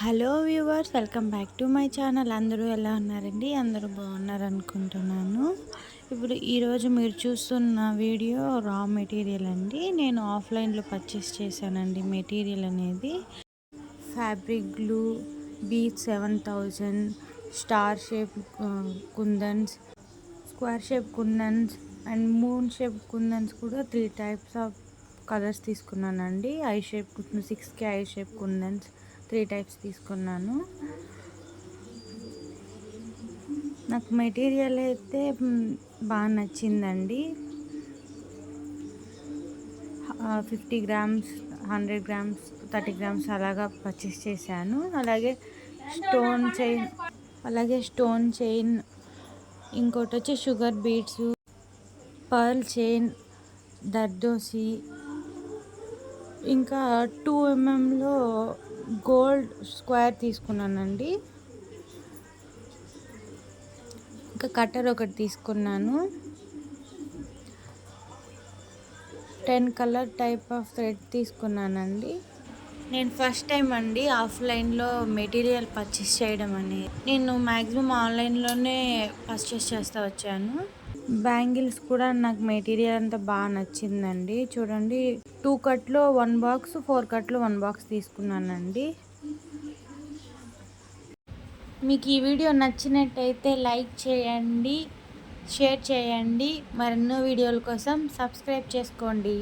Hello viewers, welcome back to my channel. అందరూ ఎలా ఉన్నారండి? అందరూ బాగున్నారు అనుకుంటున్నాను. ఇప్పుడు ఈరోజు మీరు చూస్తున్న వీడియో రా మెటీరియల్ అండి. నేను ఆఫ్లైన్లో పర్చేస్ చేశానండి మెటీరియల్ అనేది. ఫ్యాబ్రిక్ గ్లూ, బీచ్ 7000, star shape kundans, square shape kundans and moon shape kundans కూడా 3 టైప్స్ ఆఫ్ కలర్స్ తీసుకున్నానండి. Eye shape 6K eye shape kundans 3 types తీసుకున్నాను. నాకు మెటీరియల్ అయితే బాగా నచ్చిందండి. 50 గ్రామ్స్, 100 గ్రామ్స్, 30 గ్రామ్స్ అలాగా పర్చేస్ చేశాను. అలాగే స్టోన్ చైన్, ఇంకోటి వచ్చి sugar beads, pearl chain, zardosi, ఇంకా 2mm గోల్డ్ స్క్వేర్ తీసుకున్నానండి. ఇంకా కట్టర్ ఒకటి తీసుకున్నాను. 10 కలర్ టైప్ ఆఫ్ థ్రెడ్ తీసుకున్నానండి. నేను ఫస్ట్ టైం అండి ఆఫ్లైన్లో మెటీరియల్ పర్చేస్ చేయడం అనేది. నేను మ్యాక్సిమం ఆన్లైన్లోనే పర్చేస్ చేస్తూ వచ్చాను. బ్యాంగిల్స్ కూడా నాకు మెటీరియల్ అంతా బాగా నచ్చిందండి. చూడండి, 2 కట్లో 1 బాక్స్, 4 కట్లో 1 బాక్స్ తీసుకున్నానండి. మీకు ఈ వీడియో నచ్చినట్టయితే లైక్ చేయండి, షేర్ చేయండి. మరెన్నో వీడియోల కోసం సబ్స్క్రైబ్ చేసుకోండి.